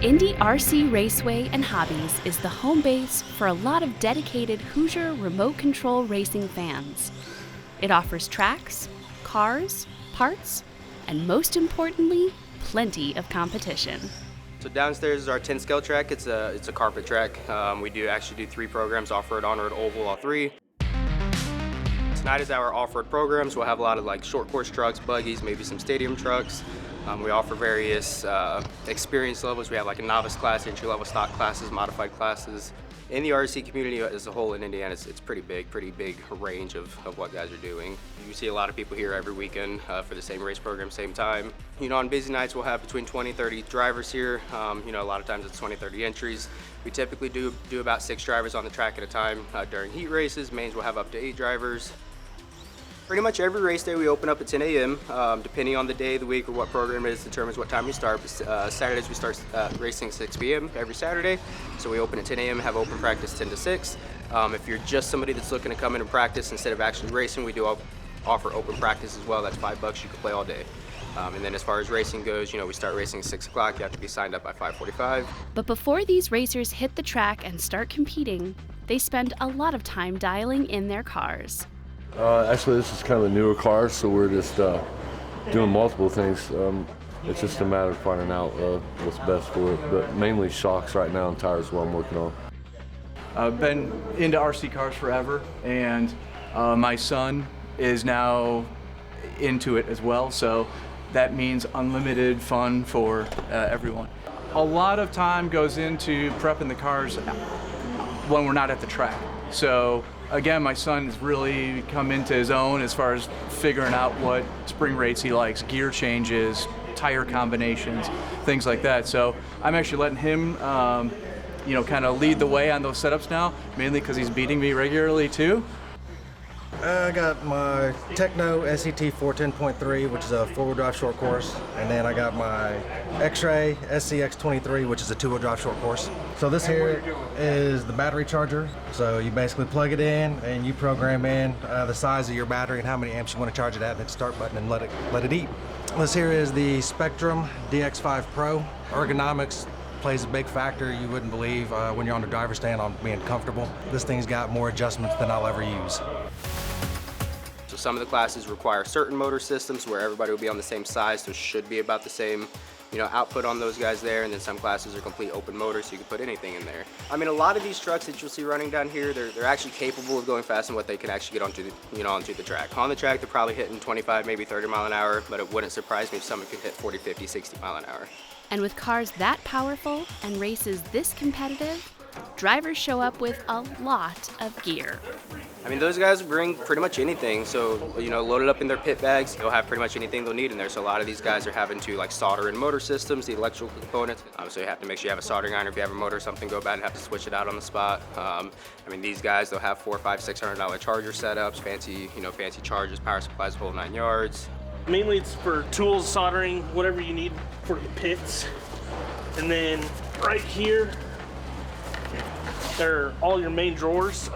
Indy RC Raceway and Hobbies is the home base for a lot of dedicated Hoosier remote control racing fans. It offers tracks, cars, parts, and most importantly, plenty of competition. So downstairs is our 10 scale track. It's a carpet track. We actually do 3 programs, off-road, on-road, oval, all 3. Tonight is our off-road programs. We'll have a lot of like short course trucks, buggies, maybe some stadium trucks. We offer various experience levels. We have like a novice class, entry-level stock classes, modified classes. In the RC community as a whole in Indiana, it's pretty big range of what guys are doing. You see a lot of people here every weekend for the same race program, same time. You know, on busy nights we'll have between 20 and 30 drivers here. You know, a lot of times it's 20, 30 entries. We typically do about 6 drivers on the track at a time. During heat races, mains will have up to 8 drivers. Pretty much every race day we open up at 10 a.m. Depending on the day of the week or what program it is determines what time we start. Saturdays we start racing 6 p.m. every Saturday. So we open at 10 a.m. have open practice 10 to 6. If you're just somebody that's looking to come in and practice instead of actually racing, we do offer open practice as well. That's $5. You can play all day. And then as far as racing goes, you know, we start racing at 6 o'clock. You have to be signed up by 5:45. But before these racers hit the track and start competing, they spend a lot of time dialing in their cars. Actually, this is kind of a newer car, so we're just doing multiple things. It's just a matter of finding out what's best for it, but mainly shocks right now and tires is what I'm working on. I've been into RC cars forever, and my son is now into it as well, so that means unlimited fun for everyone. A lot of time goes into prepping the cars when we're not at the track. So again, my son's really come into his own as far as figuring out what spring rates he likes, gear changes, tire combinations, things like that. So I'm actually letting him, you know, kind of lead the way on those setups now, mainly because he's beating me regularly too. I got my Techno SET 410.3, which is a 4-wheel drive short course, and then I got my X-Ray SCX 23, which is a 2-wheel drive short course. So this here is the battery charger. So you basically plug it in and you program in the size of your battery and how many amps you want to charge it at, and hit the start button and let it eat. This here is the Spectrum DX5 Pro. Ergonomics plays a big factor. You wouldn't believe when you're on the driver's stand on being comfortable. This thing's got more adjustments than I'll ever use. So some of the classes require certain motor systems where everybody will be on the same size, so it should be about the same, you know, output on those guys there. And then some classes are complete open motor, so you can put anything in there. I mean, a lot of these trucks that you'll see running down here, they're actually capable of going fast in what they can actually get onto the track. On the track, they're probably hitting 25, maybe 30 mile an hour, but it wouldn't surprise me if someone could hit 40, 50, 60 mile an hour. And with cars that powerful and races this competitive, drivers show up with a lot of gear. I mean, those guys bring pretty much anything. So, you know, loaded up in their pit bags, they'll have pretty much anything they'll need in there. So a lot of these guys are having to like solder in motor systems, the electrical components. So you have to make sure you have a soldering iron. If you have a motor or something go bad and have to switch it out on the spot. I mean, these guys, they'll have $400, $500, $600 charger setups, fancy chargers, power supplies, the whole 9 yards. Mainly it's for tools, soldering, whatever you need for the pits. And then right here, there are all your main drawers.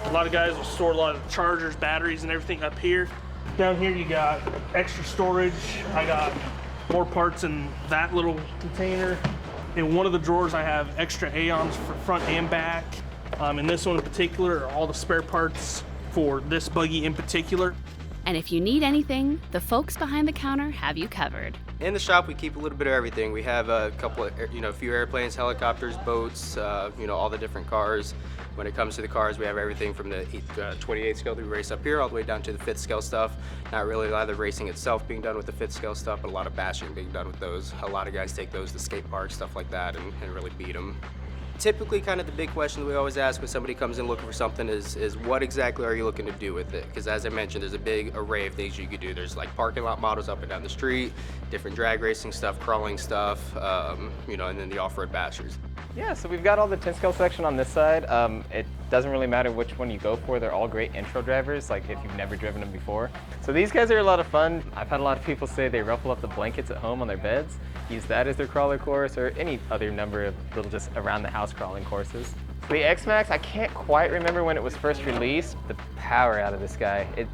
A lot of guys will store a lot of chargers, batteries, and everything up here. Down here you got extra storage. I got more parts in that little container. In one of the drawers I have extra Aeons for front and back. In this one in particular are all the spare parts for this buggy in particular. And if you need anything, the folks behind the counter have you covered. In the shop, we keep a little bit of everything. We have a couple of, a few airplanes, helicopters, boats, all the different cars. When it comes to the cars, we have everything from the 28 scale that we race up here all the way down to the 5th scale stuff. Not really a lot of the racing itself being done with the 5th scale stuff, but a lot of bashing being done with those. A lot of guys take those to skate parks, stuff like that, and really beat them. Typically, kind of the big question that we always ask when somebody comes in looking for something is what exactly are you looking to do with it? Because as I mentioned, there's a big array of things you could do. There's like parking lot models up and down the street, different drag racing stuff, crawling stuff, and then the off-road bashers. Yeah, so we've got all the 10 scale section on this side. It doesn't really matter which one you go for. They're all great intro drivers, like if you've never driven them before. So these guys are a lot of fun. I've had a lot of people say they ruffle up the blankets at home on their beds, use that as their crawler course, or any other number of little just around the house crawling courses. The X-Max, I can't quite remember when it was first released. The power out of this guy, it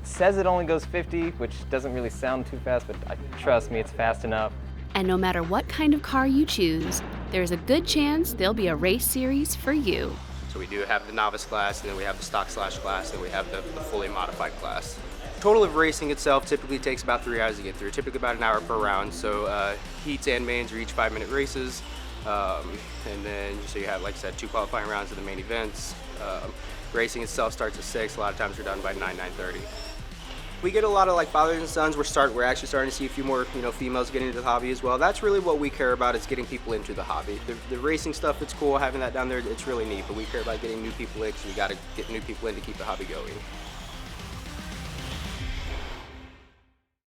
says it only goes 50, which doesn't really sound too fast, but trust me, it's fast enough. And no matter what kind of car you choose, there's a good chance there'll be a race series for you. So we do have the novice class, and then we have the stock slash class, and we have the fully modified class. Total of racing itself typically takes about 3 hours to get through, typically about an hour per round. So heats and mains are each 5-minute races. And then so you have, like I said, 2 qualifying rounds of the main events. Racing itself starts at 6. A lot of times we're done by 9:30. We get a lot of like fathers and sons. We're actually starting to see a few more females getting into the hobby as well. That's really what we care about, is getting people into the hobby. The racing stuff, it's cool having that down there. It's really neat, but we care about getting new people in, because we got to get new people in to keep the hobby going.